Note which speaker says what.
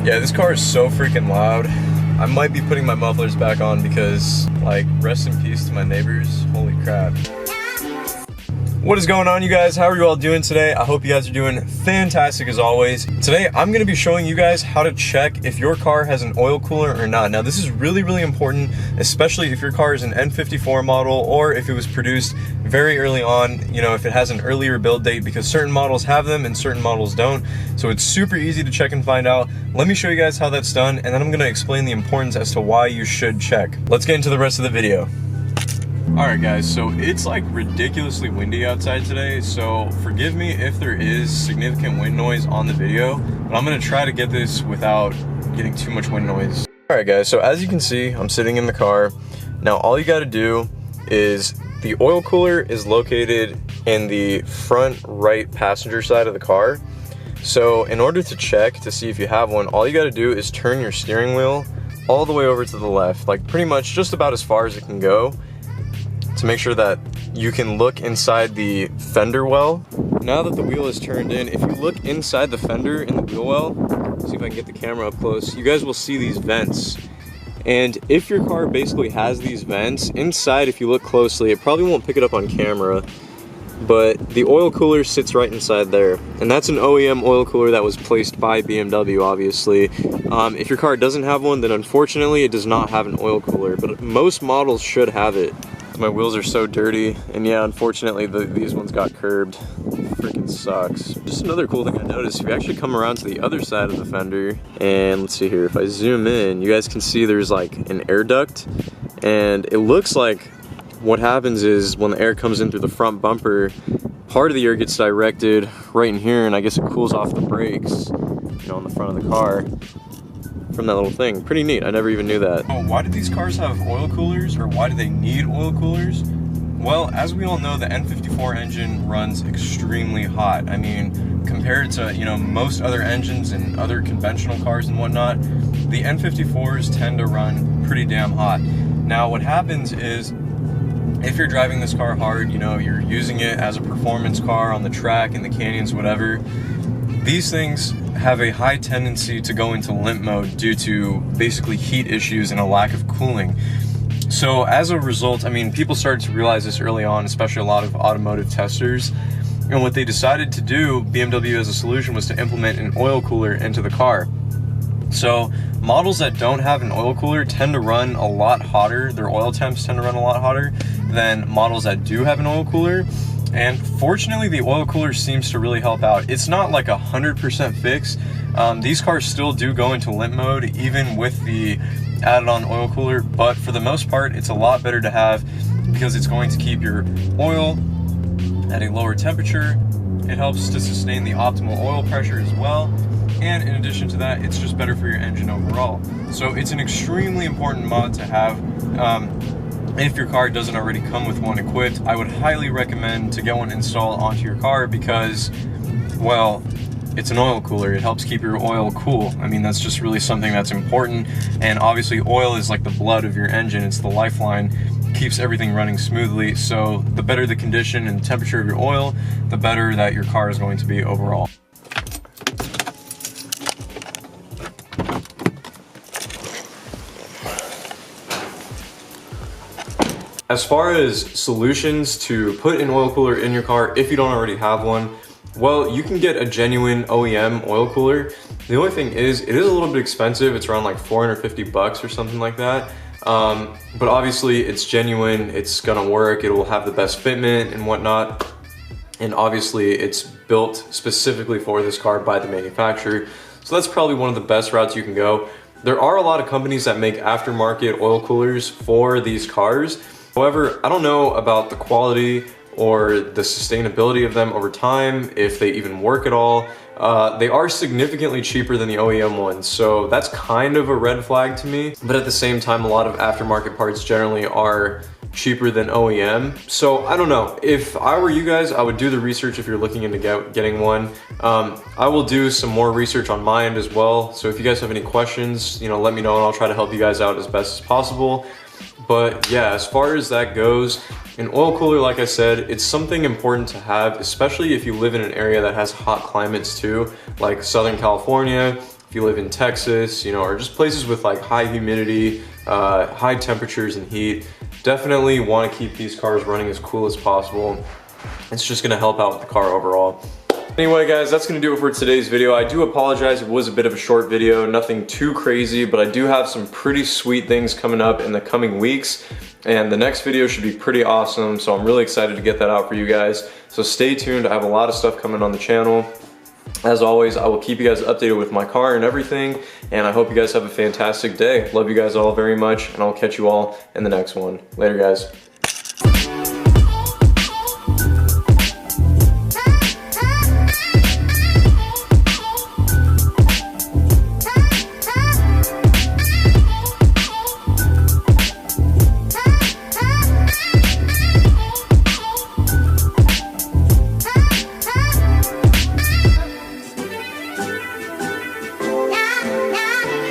Speaker 1: Yeah, this car is so freaking loud. I might be putting my mufflers back on because, like, rest in peace to my neighbors. Holy crap. What is going on, you guys? How are you all doing today? I hope you guys are doing fantastic as always. Today, I'm going to be showing you guys how to check if your car has an oil cooler or not. Now, this is really, really important, especially if your car is an N54 model or if it was produced very early on, you know, if it has an earlier build date, because certain models have them and certain models don't. So it's super easy to check and find out. Let me show you guys how that's done, and then I'm going to explain the importance as to why you should check. Let's get into the rest of the video. Alright guys, so it's like ridiculously windy outside today, so forgive me if there is significant wind noise on the video, but I'm going to try to get this without getting too much wind noise. Alright guys, so as you can see, I'm sitting in the car. Now all you got to do is, the oil cooler is located in the front right passenger side of the car. So in order to check to see if you have one, all you got to do is turn your steering wheel all the way over to the left, like pretty much just about as far as it can go, to make sure that you can look inside the fender well. Now that the wheel is turned in, if you look inside the fender in the wheel well, see if I can get the camera up close, you guys will see these vents. And if your car basically has these vents, inside, if you look closely, it probably won't pick it up on camera, but the oil cooler sits right inside there. And that's an OEM oil cooler that was placed by BMW, obviously. If your car doesn't have one, then unfortunately it does not have an oil cooler, but most models should have it. My wheels are so dirty, and yeah, unfortunately these ones got curbed. Freaking sucks. Just another cool thing I noticed, if you actually come around to the other side of the fender, and let's see here, if I zoom in, you guys can see there's like an air duct, and it looks like what happens is when the air comes in through the front bumper, part of the air gets directed right in here, and I guess it cools off the brakes, you know, on the front of the car from that little thing. Pretty neat. I never even knew that. Oh, why do these cars have oil coolers, or why do they need oil coolers? Well, as we all know, the N54 engine runs extremely hot. I mean, compared to, you know, most other engines and other conventional cars and whatnot, the N54s tend to run pretty damn hot. Now, what happens is, if you're driving this car hard, you know, you're using it as a performance car on the track, in the canyons, whatever, these things have a high tendency to go into limp mode due to basically heat issues and a lack of cooling. So as a result, I mean, people started to realize this early on, especially a lot of automotive testers, and what they decided to do, BMW as a solution, was to implement an oil cooler into the car. So models that don't have an oil cooler tend to run a lot hotter, their oil temps tend to run a lot hotter than models that do have an oil cooler. And fortunately, the oil cooler seems to really help out. It's not like 100% fix. These cars still do go into limp mode, even with the added-on oil cooler, but for the most part, it's a lot better to have because it's going to keep your oil at a lower temperature. It helps to sustain the optimal oil pressure as well. And in addition to that, it's just better for your engine overall. So it's an extremely important mod to have. If your car doesn't already come with one equipped, I would highly recommend to get one installed onto your car because, well, it's an oil cooler. It helps keep your oil cool. I mean, that's just really something that's important. And obviously oil is like the blood of your engine. It's the lifeline, keeps everything running smoothly. So the better the condition and temperature of your oil, the better that your car is going to be overall. As far as solutions to put an oil cooler in your car if you don't already have one, well, you can get a genuine OEM oil cooler. The only thing is, it is a little bit expensive. It's around like 450 bucks or something like that. But obviously it's genuine, it's gonna work, it will have the best fitment and whatnot. And obviously it's built specifically for this car by the manufacturer. So that's probably one of the best routes you can go. There are a lot of companies that make aftermarket oil coolers for these cars. However, I don't know about the quality or the sustainability of them over time, if they even work at all. They are significantly cheaper than the OEM ones, so that's kind of a red flag to me. But at the same time, a lot of aftermarket parts generally are cheaper than OEM. So I don't know, if I were you guys, I would do the research if you're looking into getting one. I will do some more research on my end as well. So if you guys have any questions, you know, let me know and I'll try to help you guys out as best as possible. But yeah, as far as that goes, an oil cooler, like I said, it's something important to have, especially if you live in an area that has hot climates too, like Southern California, if you live in Texas, you know, or just places with like high humidity, high temperatures and heat, definitely want to keep these cars running as cool as possible. It's just going to help out with the car overall. Anyway guys, that's gonna do it for today's video. I do apologize, it was a bit of a short video, nothing too crazy, but I do have some pretty sweet things coming up in the coming weeks, and the next video should be pretty awesome, so I'm really excited to get that out for you guys. So stay tuned, I have a lot of stuff coming on the channel. As always, I will keep you guys updated with my car and everything, and I hope you guys have a fantastic day. Love you guys all very much, and I'll catch you all in the next one. Later guys.